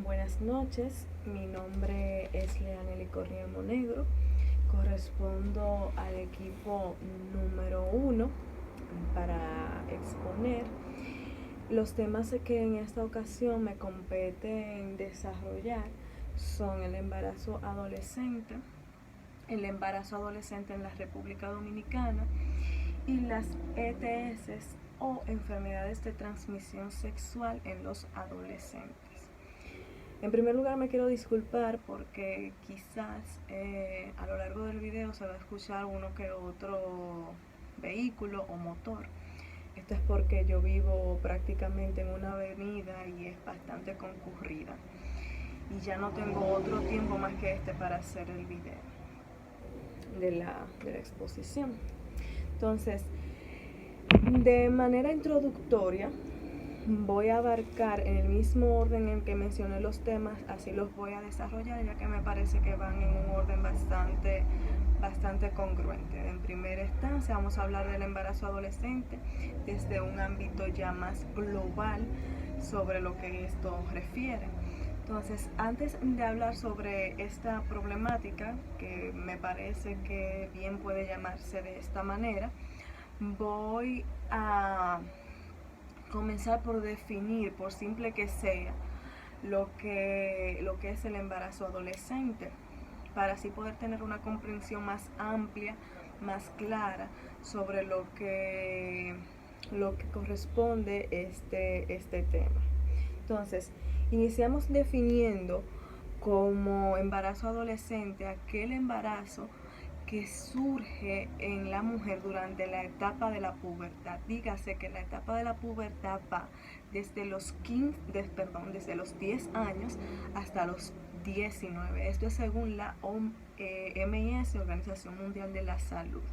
Buenas noches, mi nombre es Leanely Correa Monegro, correspondo al equipo número 1 para exponer los temas que en esta ocasión me competen desarrollar. Son el embarazo adolescente en la República Dominicana y las ETS o enfermedades de transmisión sexual en los adolescentes. En primer lugar me quiero disculpar porque quizás a lo largo del video se va a escuchar uno que otro vehículo o motor. Esto es porque yo vivo prácticamente en una avenida y es bastante concurrida. Y ya no tengo otro tiempo más que este para hacer el video de la exposición. Entonces, de manera introductoria, voy a abarcar en el mismo orden en que mencioné los temas, así los voy a desarrollar, ya que me parece que van en un orden bastante congruente. En primera instancia vamos a hablar del embarazo adolescente desde un ámbito ya más global sobre lo que esto refiere. Entonces, antes de hablar sobre esta problemática, que me parece que bien puede llamarse de esta manera, voy a comenzar por definir, por simple que sea, lo que es el embarazo adolescente, para así poder tener una comprensión más amplia, más clara sobre lo que corresponde este tema. Entonces, iniciamos definiendo como embarazo adolescente aquel embarazo que surge en la mujer durante la etapa de la pubertad. Dígase que la etapa de la pubertad va desde los 10 años hasta los 19. Esto es según la OMS, Organización Mundial de la Salud.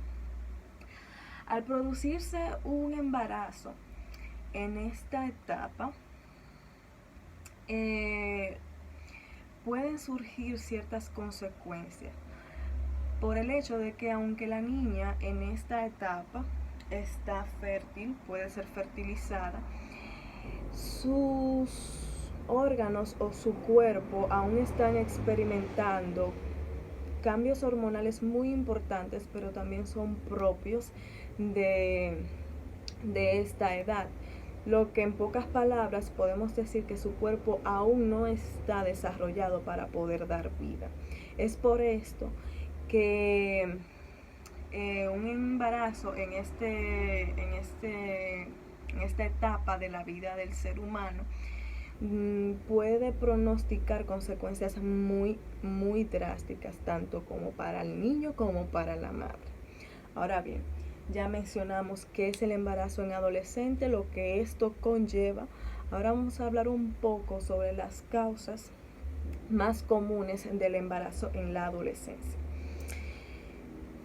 Al producirse un embarazo en esta etapa, pueden surgir ciertas consecuencias por el hecho de que aunque la niña en esta etapa está fértil, puede ser fertilizada, sus órganos o su cuerpo aún están experimentando cambios hormonales muy importantes, pero también son propios de esta edad. Lo que en pocas palabras podemos decir que su cuerpo aún no está desarrollado para poder dar vida. Es por esto que un embarazo en esta etapa de la vida del ser humano puede pronosticar consecuencias muy drásticas, tanto como para el niño como para la madre. Ahora bien, ya mencionamos qué es el embarazo en adolescente, lo que esto conlleva. Ahora vamos a hablar un poco sobre las causas más comunes del embarazo en la adolescencia.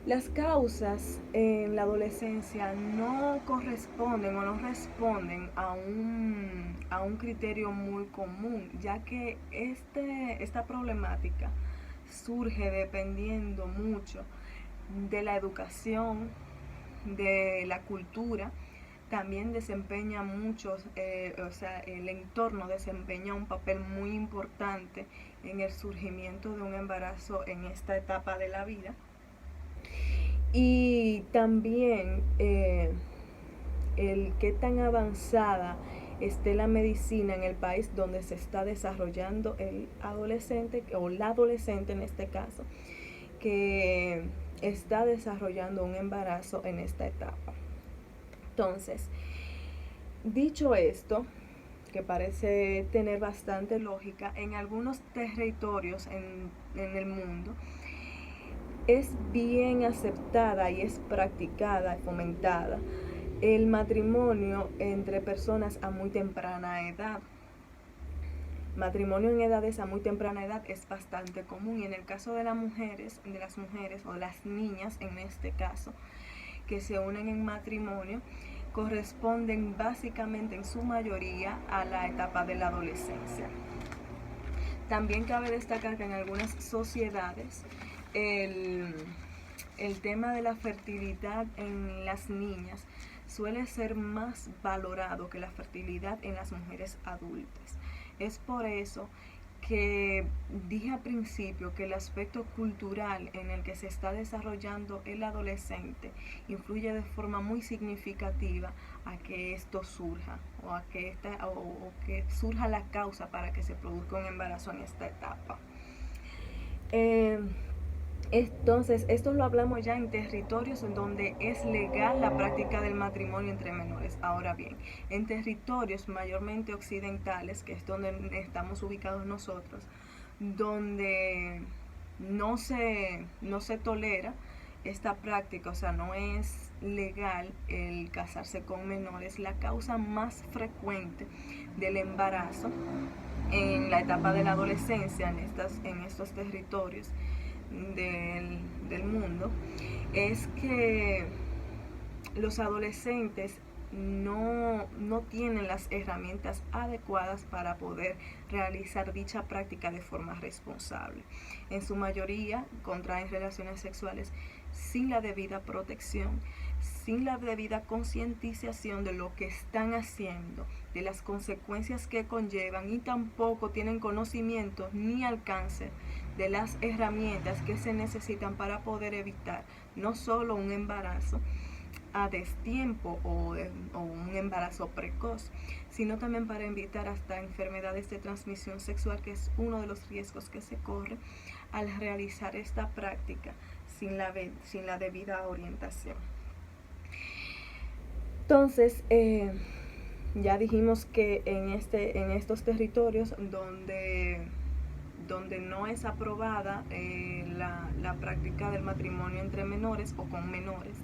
Las causas en la adolescencia no corresponden o no responden a un criterio muy común, ya que esta problemática surge dependiendo mucho de la educación, de la cultura. También desempeña muchos, el entorno desempeña un papel muy importante en el surgimiento de un embarazo en esta etapa de la vida. Y también el qué tan avanzada esté la medicina en el país donde se está desarrollando el adolescente, o la adolescente en este caso, que está desarrollando un embarazo en esta etapa. Entonces, dicho esto, que parece tener bastante lógica, en algunos territorios en el mundo es bien aceptada y es practicada y fomentada el matrimonio entre personas a muy temprana edad. Matrimonio en edades a muy temprana edad es bastante común, y en el caso de las mujeres o las niñas en este caso, que se unen en matrimonio, corresponden básicamente en su mayoría a la etapa de la adolescencia. También cabe destacar que en algunas sociedades el tema de la fertilidad en las niñas suele ser más valorado que la fertilidad en las mujeres adultas. Es por eso que dije al principio que el aspecto cultural en el que se está desarrollando el adolescente influye de forma muy significativa a que esto surja o que surja la causa para que se produzca un embarazo en esta etapa. Entonces, esto lo hablamos ya en territorios en donde es legal la práctica del matrimonio entre menores. Ahora bien, en territorios mayormente occidentales, que es donde estamos ubicados nosotros, donde no se tolera esta práctica, o sea, no es legal el casarse con menores, la causa más frecuente del embarazo en la etapa de la adolescencia en estos territorios del mundo es que los adolescentes no tienen las herramientas adecuadas para poder realizar dicha práctica de forma responsable. En su mayoría contraen relaciones sexuales sin la debida protección, sin la debida concientización de lo que están haciendo, de las consecuencias que conllevan, y tampoco tienen conocimiento ni alcance de las herramientas que se necesitan para poder evitar no solo un embarazo a destiempo o un embarazo precoz, sino también para evitar hasta enfermedades de transmisión sexual, que es uno de los riesgos que se corre al realizar esta práctica sin la debida orientación. Entonces, ya dijimos que en estos territorios donde no es aprobada la práctica del matrimonio entre menores o con menores,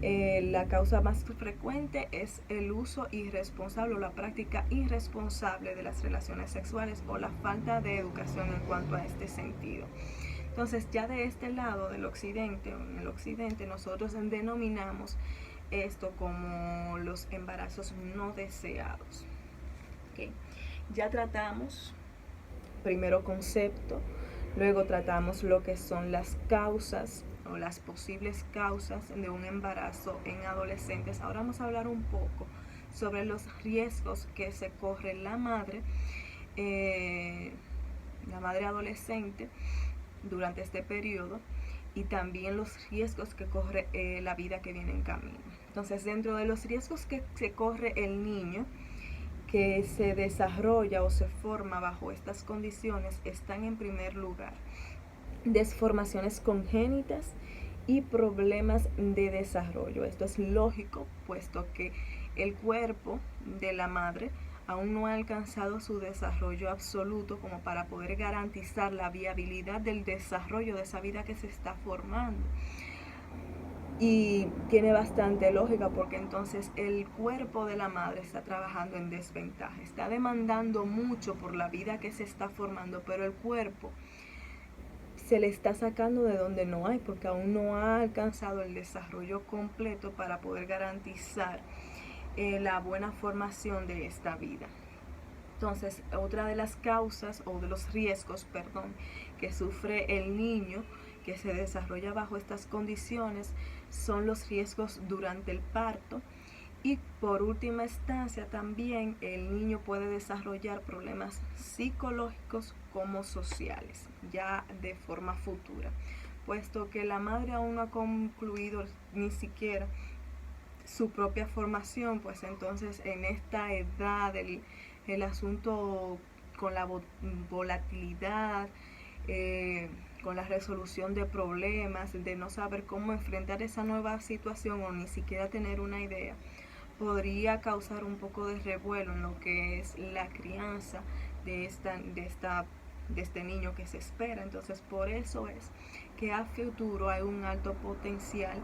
la causa más frecuente es el uso irresponsable o la práctica irresponsable de las relaciones sexuales o la falta de educación en cuanto a este sentido. Entonces, ya de este lado del occidente, en el occidente, nosotros denominamos esto como los embarazos no deseados. Okay. Ya tratamos primero concepto, luego tratamos lo que son las causas o las posibles causas de un embarazo en adolescentes. Ahora vamos a hablar un poco sobre los riesgos que se corre la madre adolescente durante este periodo, y también los riesgos que corre la vida que viene en camino. Entonces, dentro de los riesgos que se corre el niño que se desarrolla o se forma bajo estas condiciones, están en primer lugar desformaciones congénitas y problemas de desarrollo. Esto es lógico, puesto que el cuerpo de la madre aún no ha alcanzado su desarrollo absoluto como para poder garantizar la viabilidad del desarrollo de esa vida que se está formando. Y tiene bastante lógica, porque entonces el cuerpo de la madre está trabajando en desventaja, está demandando mucho por la vida que se está formando, pero el cuerpo se le está sacando de donde no hay, porque aún no ha alcanzado el desarrollo completo para poder garantizar la buena formación de esta vida. Entonces, otra de las causas o de los riesgos, que sufre el niño que se desarrolla bajo estas condiciones son los riesgos durante el parto, y por última instancia también el niño puede desarrollar problemas psicológicos como sociales ya de forma futura, puesto que la madre aún no ha concluido ni siquiera su propia formación. Pues entonces en esta edad el asunto con la volatilidad, con la resolución de problemas, de no saber cómo enfrentar esa nueva situación o ni siquiera tener una idea, podría causar un poco de revuelo en lo que es la crianza de este niño que se espera. Entonces, por eso es que a futuro hay un alto potencial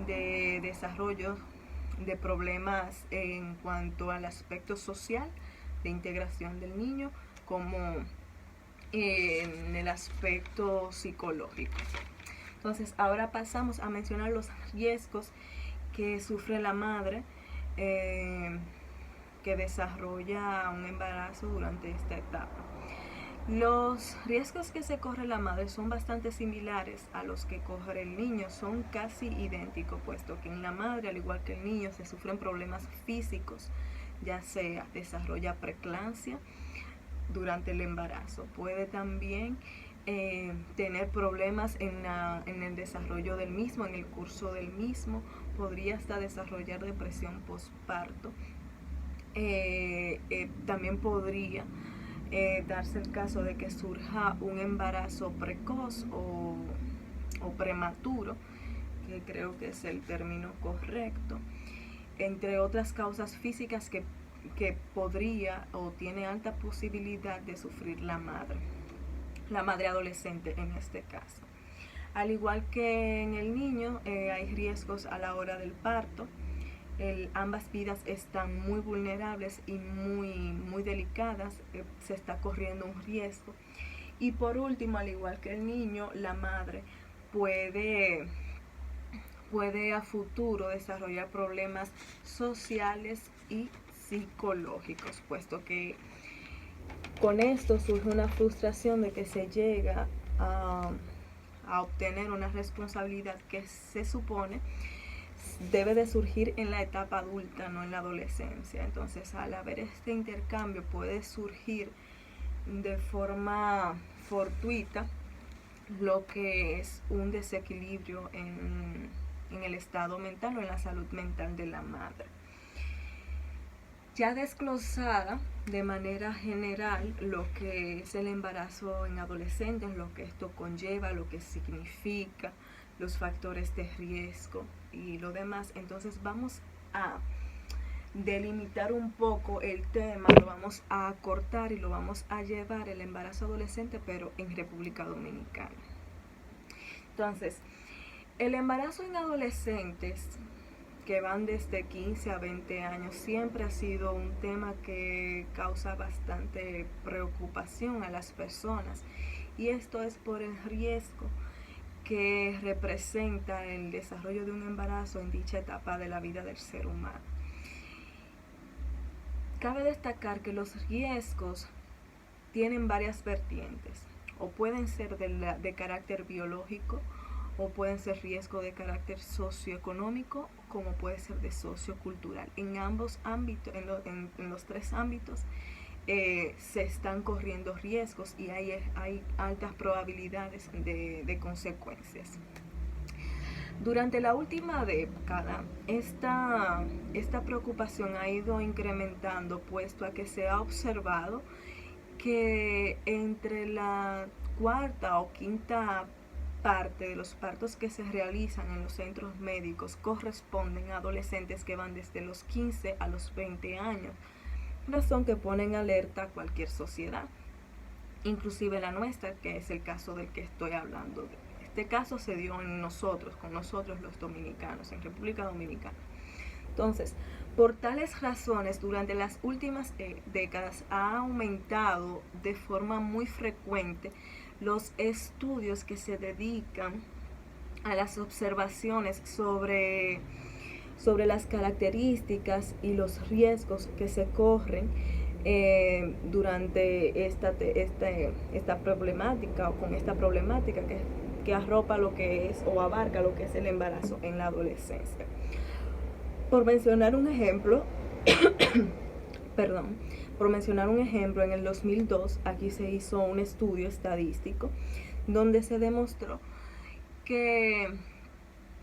de desarrollo de problemas en cuanto al aspecto social, de integración del niño, como en el aspecto psicológico. Entonces, ahora pasamos a mencionar los riesgos que sufre la madre que desarrolla un embarazo durante esta etapa. Los riesgos que se corre la madre son bastante similares a los que corre el niño, son casi idénticos, puesto que en la madre, al igual que el niño, se sufren problemas físicos, ya sea desarrolla preeclampsia, durante el embarazo. Puede también tener problemas en el desarrollo del mismo, en el curso del mismo. Podría hasta desarrollar depresión postparto. También podría darse el caso de que surja un embarazo precoz o prematuro, que creo que es el término correcto, entre otras causas físicas que podría o tiene alta posibilidad de sufrir la madre adolescente en este caso. Al igual que en el niño, hay riesgos a la hora del parto. Ambas vidas están muy vulnerables y muy delicadas, se está corriendo un riesgo. Y por último, al igual que el niño, la madre puede a futuro desarrollar problemas sociales y psicológicos, puesto que con esto surge una frustración de que se llega a obtener una responsabilidad que se supone debe de surgir en la etapa adulta, no en la adolescencia. Entonces, al haber este intercambio, puede surgir de forma fortuita lo que es un desequilibrio en el estado mental o en la salud mental de la madre. Ya desglosada de manera general lo que es el embarazo en adolescentes, lo que esto conlleva, lo que significa, los factores de riesgo y lo demás, entonces vamos a delimitar un poco el tema, lo vamos a acortar y lo vamos a llevar el embarazo adolescente, pero en República Dominicana. Entonces, el embarazo en adolescentes que van desde 15 a 20 años siempre ha sido un tema que causa bastante preocupación a las personas, y esto es por el riesgo que representa el desarrollo de un embarazo en dicha etapa de la vida del ser humano. Cabe destacar que los riesgos tienen varias vertientes, o pueden ser de carácter biológico, o pueden ser riesgos de carácter socioeconómico, como puede ser de sociocultural. En ambos ámbitos, en los tres ámbitos, se están corriendo riesgos y hay altas probabilidades de consecuencias. Durante la última década, esta preocupación ha ido incrementando, puesto a que se ha observado que entre la cuarta o quinta parte de los partos que se realizan en los centros médicos corresponden a adolescentes que van desde los 15 a los 20 años, razón que pone en alerta a cualquier sociedad, inclusive la nuestra, que es el caso del que estoy hablando. Este caso se dio con nosotros los dominicanos, en República Dominicana. Entonces, por tales razones, durante las últimas décadas ha aumentado de forma muy frecuente los estudios que se dedican a las observaciones sobre las características y los riesgos que se corren durante esta problemática, o con esta problemática que arropa lo que es o abarca lo que es el embarazo en la adolescencia. Por mencionar un ejemplo, en el 2002 aquí se hizo un estudio estadístico donde se demostró que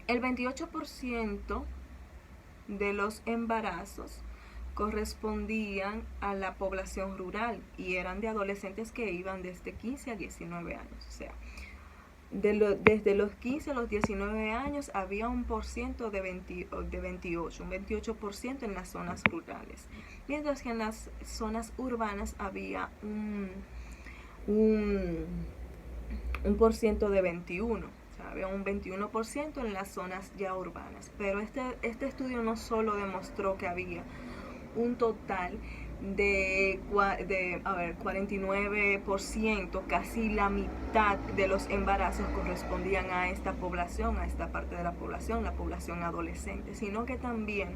el 28% de los embarazos correspondían a la población rural y eran de adolescentes que iban desde 15 a 19 años. O sea, desde los 15 a los 19 años había un porciento de 28% en las zonas rurales, mientras que en las zonas urbanas había un porciento de 21%. Había un 21% en las zonas ya urbanas, pero este estudio no solo demostró que había un total de 49%, casi la mitad de los embarazos correspondían a esta población, a esta parte de la población adolescente, sino que también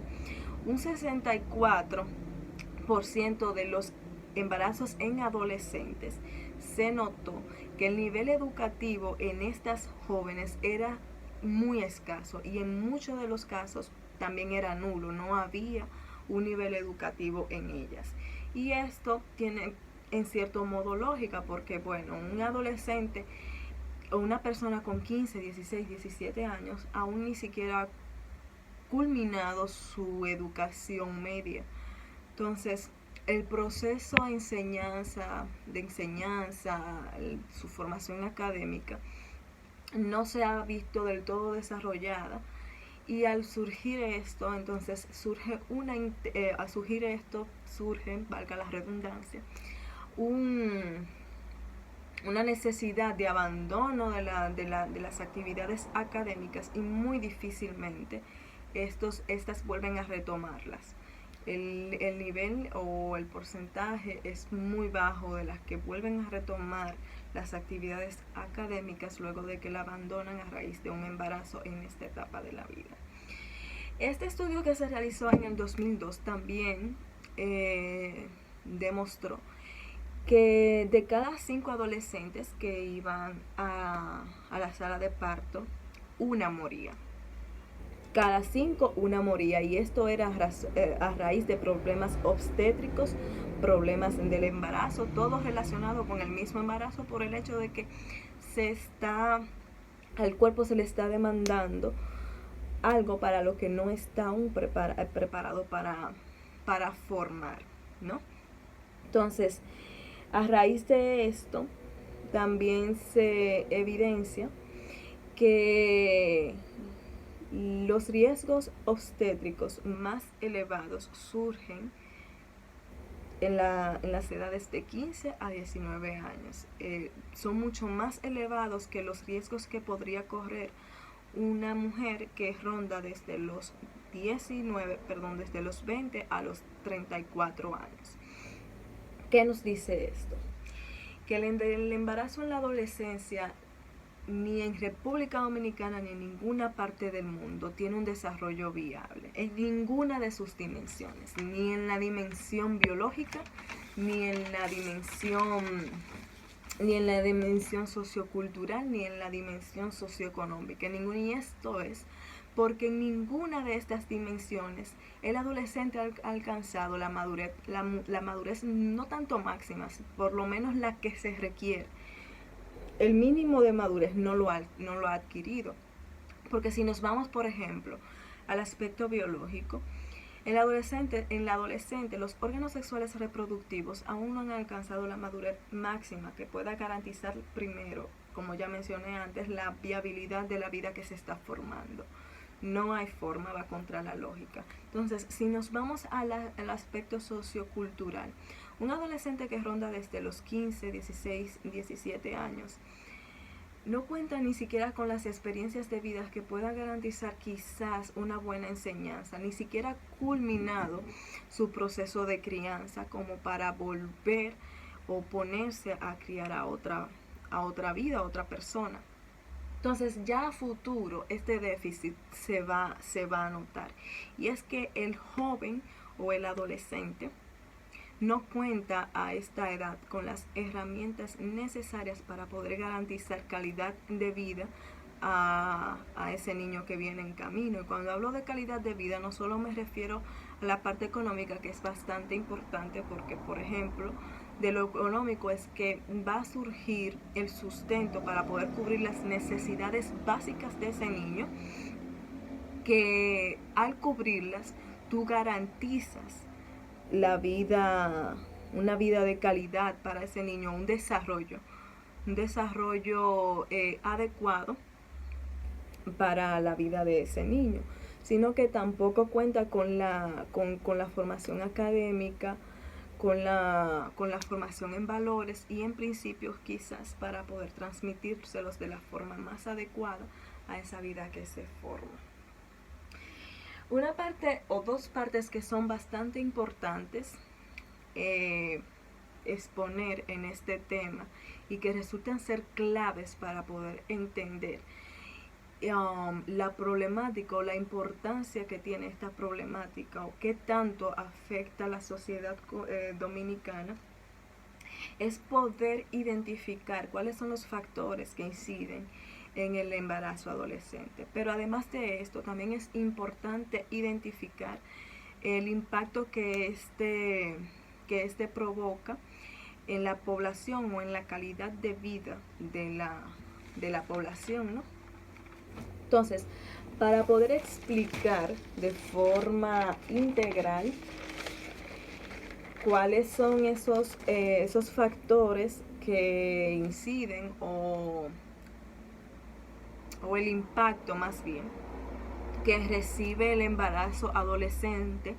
un 64% de los embarazos en adolescentes se notó que el nivel educativo en estas jóvenes era muy escaso y en muchos de los casos también era nulo, no había un nivel educativo en ellas. Y esto tiene en cierto modo lógica, porque bueno, un adolescente o una persona con 15, 16, 17 años aún ni siquiera ha culminado su educación media. Entonces, el proceso de enseñanza, su formación académica, no se ha visto del todo desarrollada. Y al surgir esto, entonces surge, valga la redundancia, una necesidad de abandono de las actividades académicas, y muy difícilmente estas vuelven a retomarlas. El nivel o el porcentaje es muy bajo de las que vuelven a retomar las actividades académicas luego de que la abandonan a raíz de un embarazo en esta etapa de la vida. Este estudio, que se realizó en el 2002, también demostró que de cada 5 adolescentes que iban a la sala de parto, una moría. Cada 5 una moría, y esto era a raíz de problemas obstétricos, problemas del embarazo, todo relacionado con el mismo embarazo, por el hecho de que al cuerpo se le está demandando algo para lo que no está aún preparado para formar, ¿no? Entonces, a raíz de esto, también se evidencia que los riesgos obstétricos más elevados surgen en las edades de 15 a 19 años. Son mucho más elevados que los riesgos que podría correr una mujer que ronda desde los 20 a los 34 años. ¿Qué nos dice esto? Que el embarazo en la adolescencia, ni en República Dominicana ni en ninguna parte del mundo, tiene un desarrollo viable en ninguna de sus dimensiones, ni en la dimensión biológica, ni en la dimensión sociocultural, ni en la dimensión socioeconómica. Y esto es porque en ninguna de estas dimensiones el adolescente ha alcanzado la madurez no tanto máxima, por lo menos la que se requiere. El mínimo de madurez no lo ha adquirido. Porque si nos vamos, por ejemplo, al aspecto biológico, en la adolescente, los órganos sexuales reproductivos aún no han alcanzado la madurez máxima que pueda garantizar, primero, como ya mencioné antes, la viabilidad de la vida que se está formando. No hay forma, va contra la lógica. Entonces, si nos vamos al aspecto sociocultural, un adolescente que ronda desde los 15, 16, 17 años, no cuenta ni siquiera con las experiencias de vida que puedan garantizar quizás una buena enseñanza, ni siquiera ha culminado su proceso de crianza como para volver o ponerse a criar a otra vida, a otra persona. Entonces ya a futuro este déficit se va a notar, y es que el joven o el adolescente no cuenta a esta edad con las herramientas necesarias para poder garantizar calidad de vida a ese niño que viene en camino. Y cuando hablo de calidad de vida, no solo me refiero a la parte económica, que es bastante importante, porque por ejemplo, de lo económico es que va a surgir el sustento para poder cubrir las necesidades básicas de ese niño, que al cubrirlas tú garantizas una vida de calidad para ese niño, un desarrollo adecuado para la vida de ese niño, sino que tampoco cuenta con la formación académica, con la formación en valores y en principios, quizás para poder transmitírselos de la forma más adecuada a esa vida que se forma. Una parte o dos partes que son bastante importantes exponer en este tema y que resultan ser claves para poder entender la problemática o la importancia que tiene esta problemática, o qué tanto afecta a la sociedad dominicana, es poder identificar cuáles son los factores que inciden en el embarazo adolescente. Pero además de esto, también es importante identificar el impacto que este provoca en la población o en la calidad de vida de la población, ¿no? Entonces, para poder explicar de forma integral cuáles son esos factores que inciden o el impacto más bien que recibe el embarazo adolescente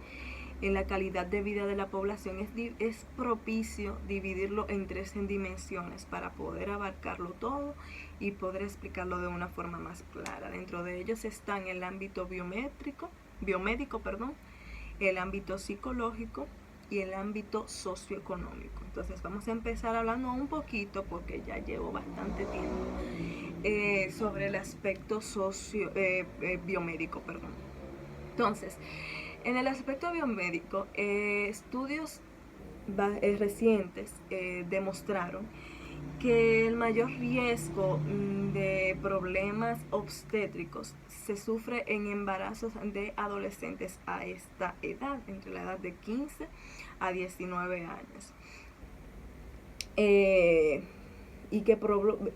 en la calidad de vida de la población, es propicio dividirlo en 3 dimensiones para poder abarcarlo todo y poder explicarlo de una forma más clara. Dentro de ellos están el ámbito biomédico, el ámbito psicológico y el ámbito socioeconómico. Entonces vamos a empezar hablando un poquito, porque ya llevo bastante tiempo, sobre el aspecto biomédico. Entonces, en el aspecto biomédico, estudios recientes demostraron que el mayor riesgo de problemas obstétricos se sufre en embarazos de adolescentes a esta edad, entre la edad de 15 a 19 años. Y que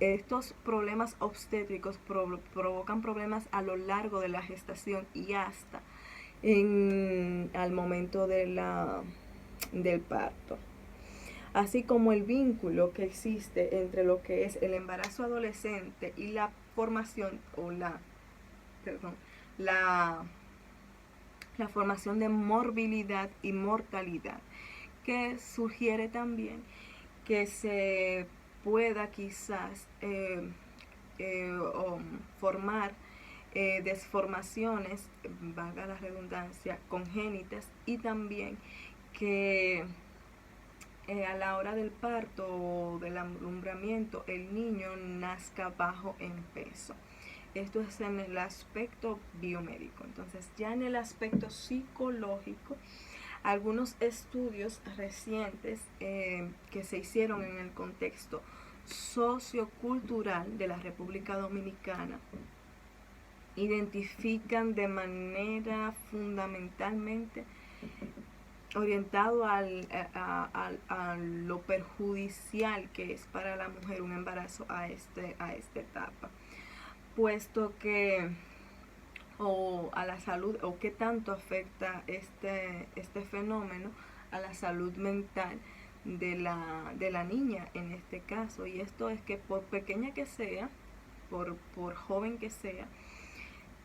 estos problemas obstétricos provocan problemas a lo largo de la gestación y hasta al momento del parto, así como el vínculo que existe entre lo que es el embarazo adolescente y la formación o la formación de morbilidad y mortalidad, que sugiere también que se pueda quizás formar desformaciones, valga la redundancia, congénitas, y también que a la hora del parto o del alumbramiento el niño nazca bajo en peso. Esto es en el aspecto biomédico. Entonces, ya en el aspecto psicológico, algunos estudios recientes que se hicieron en el contexto sociocultural de la República Dominicana identifican de manera fundamentalmente orientado a lo perjudicial que es para la mujer un embarazo a esta etapa, puesto que a la salud, o qué tanto afecta este fenómeno a la salud mental de la niña en este caso. Y esto es que por pequeña que sea, por joven que sea,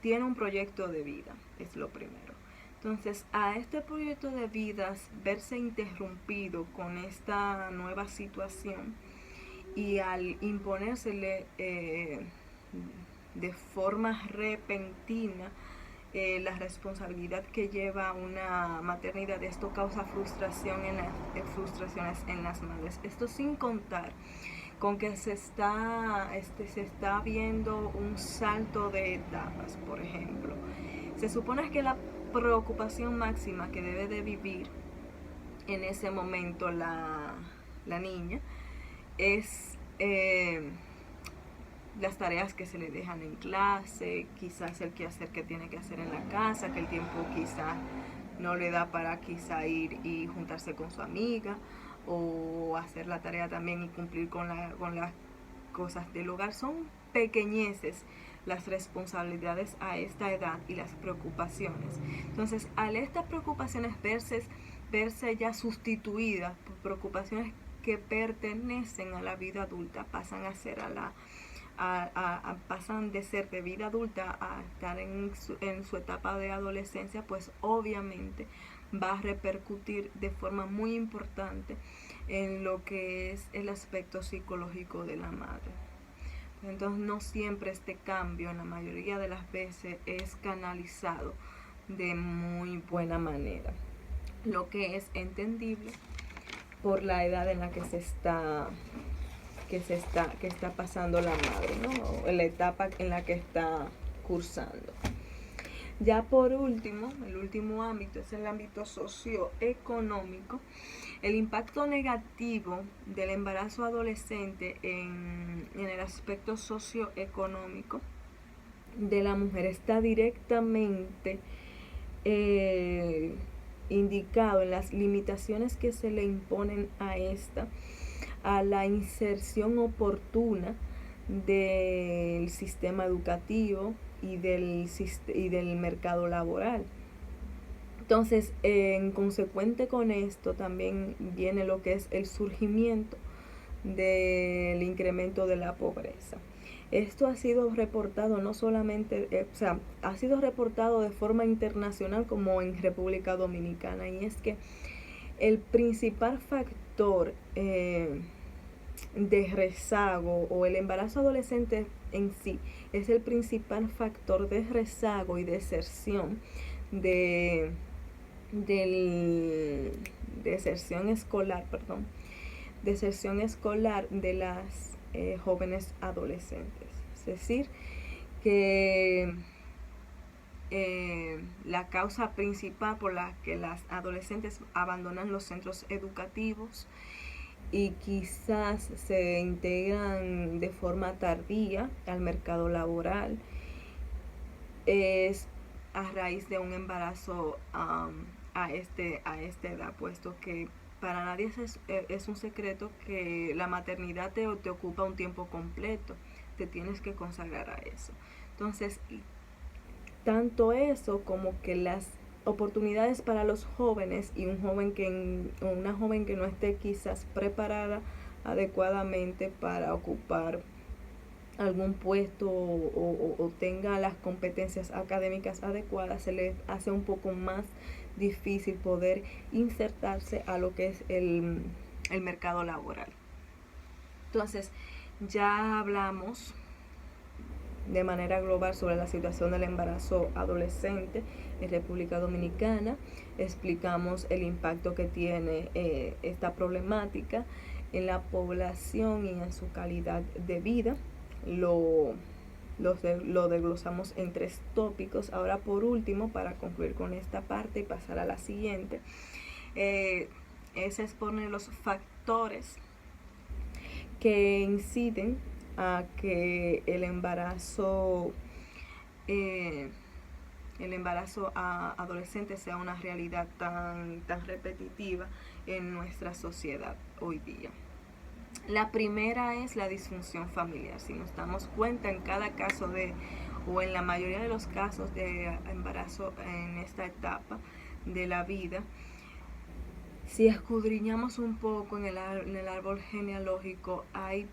tiene un proyecto de vida, es lo primero. Entonces, a este proyecto de vida verse interrumpido con esta nueva situación y al imponérsele de forma repentina la responsabilidad que lleva una maternidad, esto causa frustraciones en las madres. Esto sin contar con que se está viendo un salto de etapas. Por ejemplo, se supone que la preocupación máxima que debe de vivir en ese momento la niña es las tareas que se le dejan en clase, quizás el quehacer que tiene que hacer en la casa, que el tiempo quizás no le da para quizá ir y juntarse con su amiga, o hacer la tarea también y cumplir con las cosas del hogar. Son pequeñeces las responsabilidades a esta edad y las preocupaciones. Entonces, al estas preocupaciones verse ya sustituidas por preocupaciones que pertenecen a la vida adulta, pasan a ser pasan de ser de vida adulta a estar en su etapa de adolescencia, pues obviamente va a repercutir de forma muy importante en lo que es el aspecto psicológico de la madre. Entonces, no siempre este cambio, en la mayoría de las veces, es canalizado de muy buena manera, lo que es entendible por la edad en la que está pasando la madre, ¿no? La etapa en la que está cursando. Ya por último, el último ámbito es el ámbito socioeconómico. El impacto negativo del embarazo adolescente en el aspecto socioeconómico de la mujer está directamente indicado en las limitaciones que se le imponen a esta a la inserción oportuna del sistema educativo y del mercado laboral. Entonces, en consecuente con esto también viene lo que es el surgimiento del incremento de la pobreza. Esto ha sido reportado no solamente, ha sido reportado de forma internacional como en República Dominicana, y es que el principal factor de rezago, o el embarazo adolescente en sí, es el principal factor de rezago y deserción deserción escolar, deserción escolar de las jóvenes adolescentes. Es decir, que la causa principal por la que las adolescentes abandonan los centros educativos y quizás se integran de forma tardía al mercado laboral es a raíz de un embarazo a esta edad, puesto que para nadie es un secreto que la maternidad te ocupa un tiempo completo, te tienes que consagrar a eso. Entonces, tanto eso como que las oportunidades para los jóvenes y una joven que no esté quizás preparada adecuadamente para ocupar algún puesto o tenga las competencias académicas adecuadas, se le hace un poco más difícil poder insertarse a lo que es el mercado laboral. Entonces, ya hablamos de manera global sobre la situación del embarazo adolescente en República Dominicana. Explicamos el impacto que tiene esta problemática en la población y en su calidad de vida. Lo desglosamos en 3 tópicos. Ahora, por último, para concluir con esta parte y pasar a la siguiente, es exponer los factores que inciden a que el embarazo a adolescentes sea una realidad tan repetitiva en nuestra sociedad hoy día. La primera es la disfunción familiar. Si nos damos cuenta, en cada caso o en la mayoría de los casos de embarazo en esta etapa de la vida, si escudriñamos un poco en el árbol genealógico, hay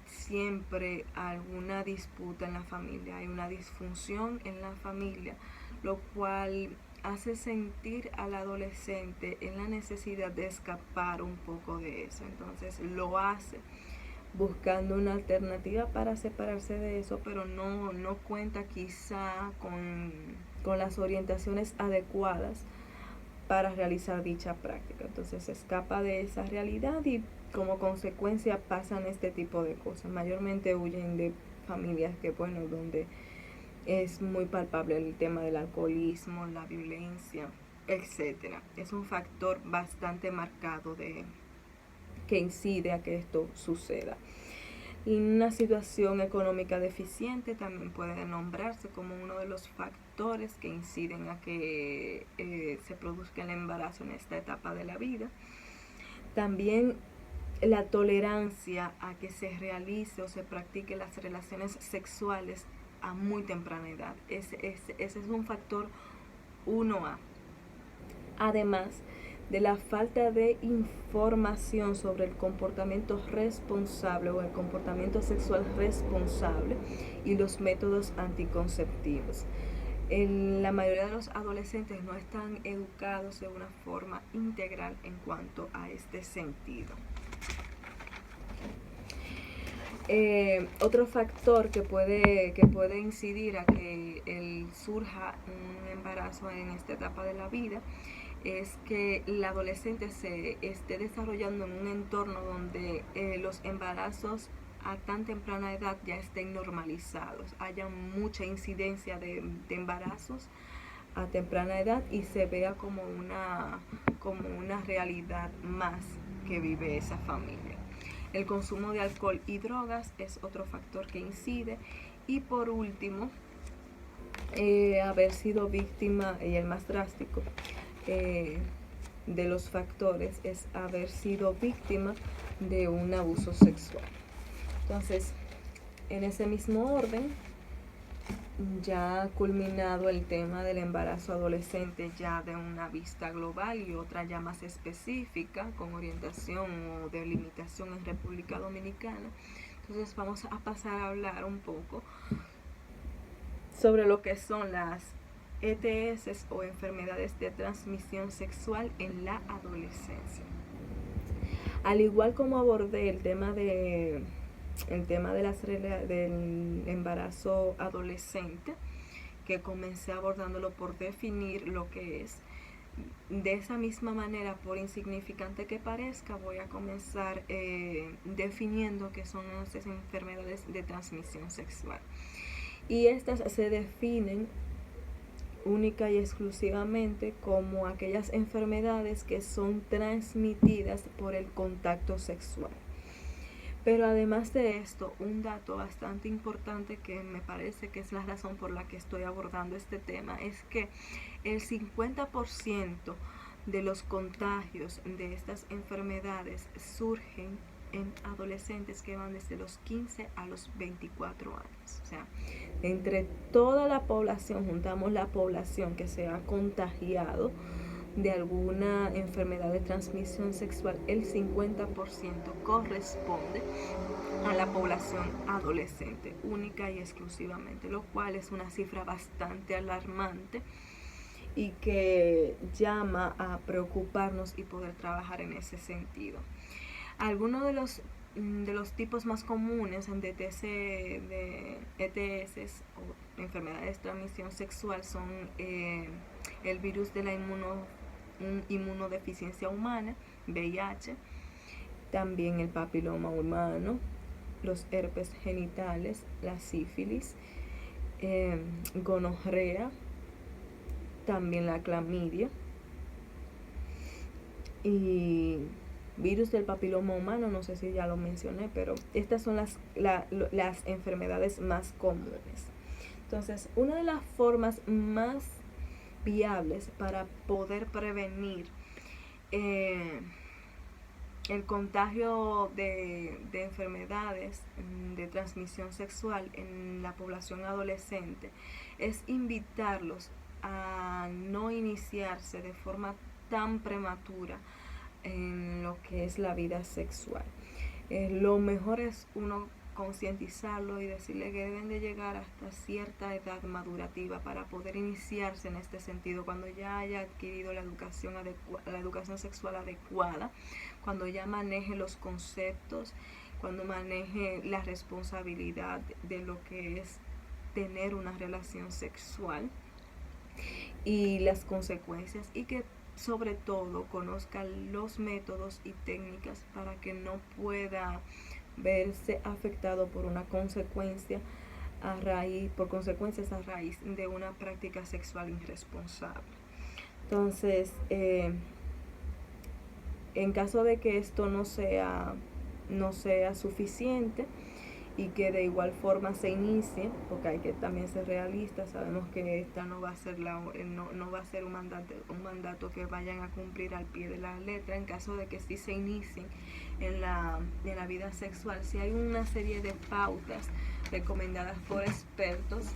siempre alguna disputa en la familia, hay una disfunción en la familia, lo cual hace sentir al adolescente en la necesidad de escapar un poco de eso. Entonces lo hace buscando una alternativa para separarse de eso, pero no cuenta quizá con las orientaciones adecuadas para realizar dicha práctica. Entonces se escapa de esa realidad y como consecuencia pasan este tipo de cosas. Mayormente huyen de familias donde es muy palpable el tema del alcoholismo, la violencia, etcétera. Es un factor bastante marcado que incide a que esto suceda. Y una situación económica deficiente también puede nombrarse como uno de los factores que inciden a que se produzca el embarazo en esta etapa de la vida. También la tolerancia a que se realice o se practique las relaciones sexuales a muy temprana edad. Ese es un factor 1A. Además de la falta de información sobre el comportamiento responsable o el comportamiento sexual responsable y los métodos anticonceptivos. La mayoría de los adolescentes no están educados de una forma integral en cuanto a este sentido. Otro factor que puede incidir a que surja un embarazo en esta etapa de la vida es que el adolescente se esté desarrollando en un entorno donde los embarazos a tan temprana edad ya estén normalizados, haya mucha incidencia de embarazos a temprana edad y se vea como una realidad más que vive esa familia. El consumo de alcohol y drogas es otro factor que incide. Y por último, haber sido víctima, y el más drástico de los factores, es haber sido víctima de un abuso sexual. Entonces, en ese mismo orden, ya culminado el tema del embarazo adolescente ya de una vista global y otra ya más específica con orientación o delimitación en República Dominicana, entonces vamos a pasar a hablar un poco sobre lo que son las ETS o enfermedades de transmisión sexual en la adolescencia. Al igual como abordé el tema del embarazo adolescente, que comencé abordándolo por definir lo que es, de esa misma manera, por insignificante que parezca, voy a comenzar definiendo qué son esas enfermedades de transmisión sexual. Y estas se definen única y exclusivamente como aquellas enfermedades que son transmitidas por el contacto sexual. Pero además de esto, un dato bastante importante que me parece que es la razón por la que estoy abordando este tema es que el 50% de los contagios de estas enfermedades surgen en adolescentes que van desde los 15 a los 24 años. O sea, entre toda la población, juntamos la población que se ha contagiado de alguna enfermedad de transmisión sexual, el 50% corresponde a la población adolescente, única y exclusivamente, lo cual es una cifra bastante alarmante y que llama a preocuparnos y poder trabajar en ese sentido. Algunos de los tipos más comunes de ETS o enfermedades de transmisión sexual son el virus de la inmunodeficiencia humana, VIH, también el papiloma humano, los herpes genitales, la sífilis, gonorrea, también la clamidia y virus del papiloma humano, no sé si ya lo mencioné, pero estas son las enfermedades más comunes. Entonces, una de las formas más viables para poder prevenir el contagio de enfermedades de transmisión sexual en la población adolescente es invitarlos a no iniciarse de forma tan prematura en lo que es la vida sexual. Lo mejor es uno concientizarlo y decirle que deben de llegar hasta cierta edad madurativa para poder iniciarse en este sentido, cuando ya haya adquirido la educación sexual adecuada, cuando ya maneje los conceptos, cuando maneje la responsabilidad de lo que es tener una relación sexual y las consecuencias, y que sobre todo conozca los métodos y técnicas para que no pueda verse afectado por una consecuencia por consecuencias a raíz de una práctica sexual irresponsable. Entonces, en caso de que esto no sea suficiente y que de igual forma se inicie, porque hay que también ser realistas, sabemos que esta no va a ser no va a ser un mandato que vayan a cumplir al pie de la letra. En caso de que sí se inicien en la vida sexual, sí hay una serie de pautas recomendadas por expertos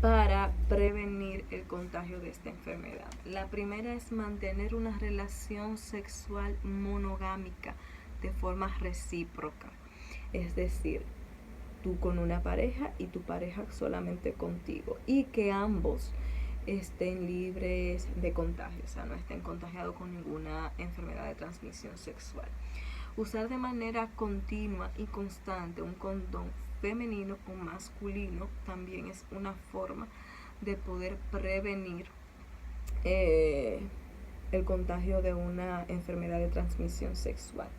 para prevenir el contagio de esta enfermedad. La primera es mantener una relación sexual monogámica de forma recíproca. Es decir, tú con una pareja y tu pareja solamente contigo, y que ambos estén libres de contagio, o sea, no estén contagiados con ninguna enfermedad de transmisión sexual. Usar de manera continua y constante un condón femenino o masculino también es una forma de poder prevenir el contagio de una enfermedad de transmisión sexual.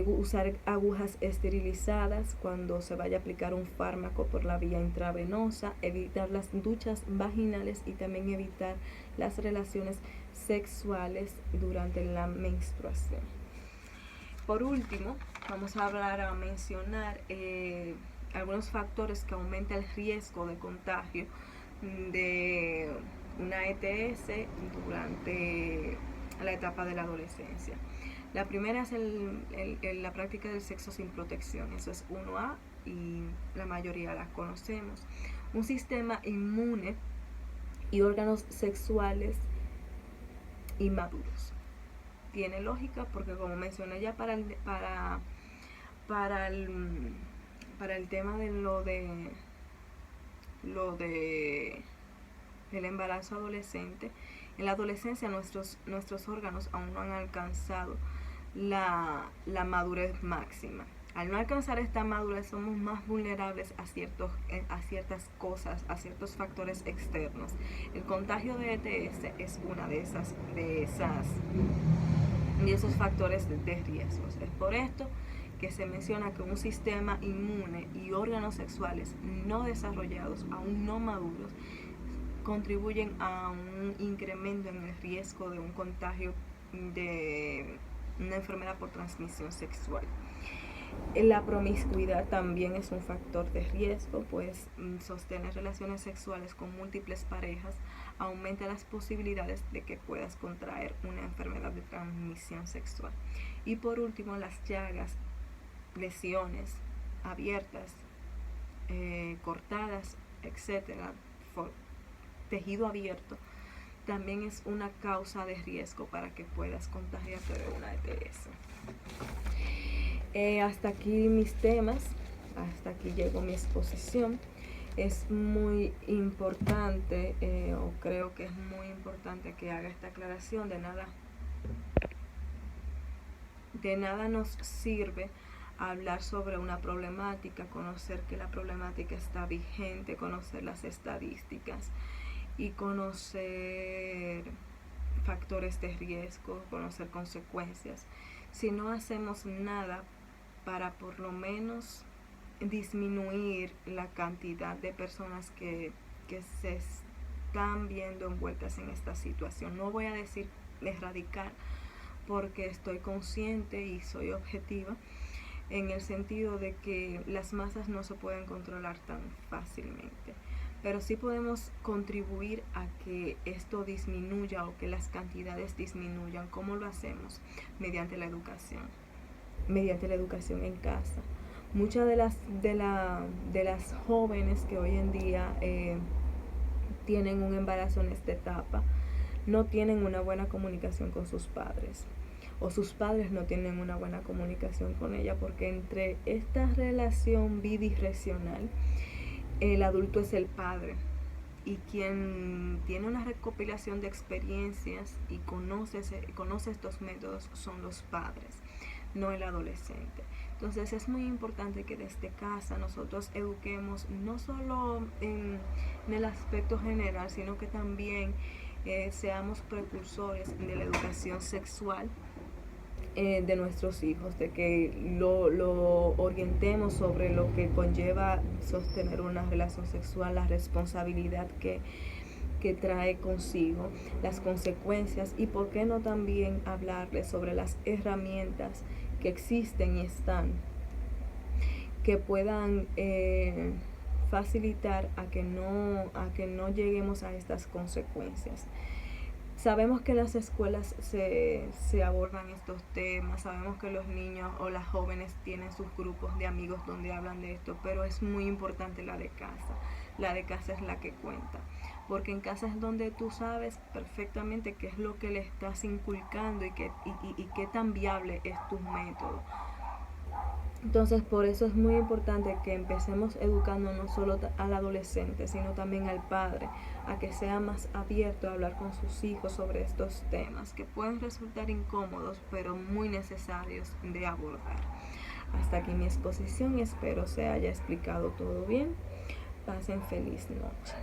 Usar agujas esterilizadas cuando se vaya a aplicar un fármaco por la vía intravenosa, evitar las duchas vaginales y también evitar las relaciones sexuales durante la menstruación. Por último, vamos a mencionar algunos factores que aumentan el riesgo de contagio de una ETS durante la etapa de la adolescencia. La primera es la práctica del sexo sin protección. Eso es 1A y la mayoría la conocemos. Un sistema inmune y órganos sexuales inmaduros. Tiene lógica porque, como mencioné ya, para el tema de lo de el embarazo adolescente, en la adolescencia nuestros órganos aún no han alcanzado la madurez máxima. Al no alcanzar esta madurez somos más vulnerables a ciertas cosas, a ciertos factores externos. El contagio de ETS es una de esos factores de riesgos. Es por esto que se menciona que un sistema inmune y órganos sexuales no desarrollados, aún no maduros, contribuyen a un incremento en el riesgo de un contagio de una enfermedad por transmisión sexual. La promiscuidad también es un factor de riesgo, pues sostener relaciones sexuales con múltiples parejas aumenta las posibilidades de que puedas contraer una enfermedad de transmisión sexual. Y por último, las llagas, lesiones abiertas, cortadas, etcétera, tejido abierto, también es una causa de riesgo para que puedas contagiarte de una ETS. Hasta aquí mis temas, hasta aquí llegó mi exposición. Es muy importante, o creo que es muy importante que haga esta aclaración. De nada nos sirve hablar sobre una problemática, conocer que la problemática está vigente, conocer las estadísticas y conocer factores de riesgo, conocer consecuencias. Si no hacemos nada para por lo menos disminuir la cantidad de personas que se están viendo envueltas en esta situación. No voy a decir erradicar, porque estoy consciente y soy objetiva en el sentido de que las masas no se pueden controlar tan fácilmente, pero sí podemos contribuir a que esto disminuya o que las cantidades disminuyan. ¿Cómo lo hacemos? Mediante la educación en casa. Muchas de las jóvenes que hoy en día tienen un embarazo en esta etapa no tienen una buena comunicación con sus padres, o sus padres no tienen una buena comunicación con ella, porque entre esta relación bidireccional el adulto es el padre, y quien tiene una recopilación de experiencias y conoce estos métodos son los padres, no el adolescente. Entonces es muy importante que desde casa nosotros eduquemos no solo en el aspecto general, sino que también seamos precursores de la educación sexual de nuestros hijos, de que lo orientemos sobre lo que conlleva sostener una relación sexual, la responsabilidad que trae consigo, las consecuencias, y por qué no también hablarles sobre las herramientas que existen y están, que puedan facilitar a que no lleguemos a estas consecuencias. Sabemos que en las escuelas se abordan estos temas, sabemos que los niños o las jóvenes tienen sus grupos de amigos donde hablan de esto, pero es muy importante la de casa. La de casa es la que cuenta, porque en casa es donde tú sabes perfectamente qué es lo que le estás inculcando y qué tan viable es tu método. Entonces, por eso es muy importante que empecemos educando no solo al adolescente, sino también al padre, a que sea más abierto a hablar con sus hijos sobre estos temas, que pueden resultar incómodos, pero muy necesarios de abordar. Hasta aquí mi exposición y espero se haya explicado todo bien. Pasen feliz noche.